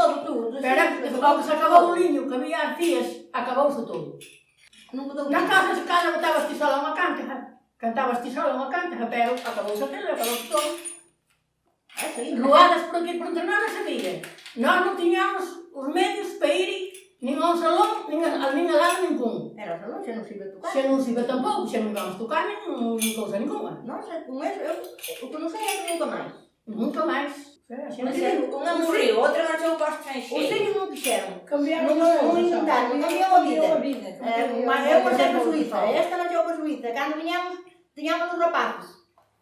todo, tú. Pero que se acabou o liño que había días, acabouse todo. Na casa se cada botabas ti sola unha cántaga, cantabas ti sola unha cántaga, pero acabouse aquilo, acabouse todo. Ruadas por aquí, por entre nós non se vía. Nós non tiñamos os medios para ir nin a un salón, nin a lado ningún. Era o salón, xa non se iba a tocar. Xa non se iba tampouco, xa non íbamos tocar nin cousa ninguna. Non sei, con eso, o que non sei é que nunca máis. Nunca máis. Unha morreu, outra marchou para os Os tranxeiros. fillos non quixeron. Non inventaron, non cambiou a vida. Mas eu pasei para Suíza, esta marchou para Suíza. Cando viñamos, tiñamos os rapaces.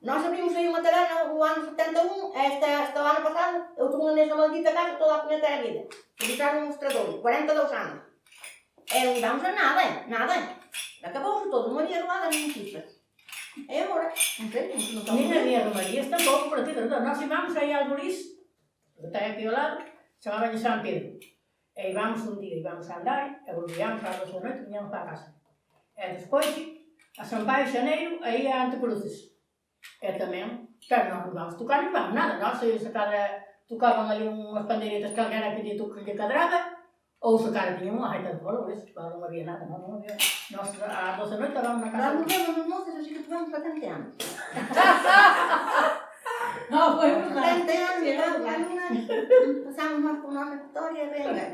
Nós abrimos aí unha taberna o ano 71, este ano pasado, eu tuve nesa maldita casa toda a puñetera vida. Usaron un mostrador, 42 anos. E non íbamos a nada, nada. Acabouse todo, non había ruadas nin cifras. E agora, non sei, non Nin había romarías tampouco por aquí, nós íbamos aí a Alboriz, que está aquí ao lado, chamaban San Pedro. E íbamos un día, íbamos a andar, e volvíamos ás 2 da noite, viñamos para a casa. E despois, a San Pai de Xaneiro, aí a Antecruces. E tamén, pero non íbamos tocar, non íbamos nada, nós se cada tocaban ali unhas pandeiretas que alguén que lle cadraba, ou se cara tiñamos unha gaita de folo, non había nada, non había. Nós a 12 da noite estábamos na casa. Nós morremos nos noces, así que tivemos 70 anos. Non, foi 70 anos, pasamos nós por nosa historia, venga.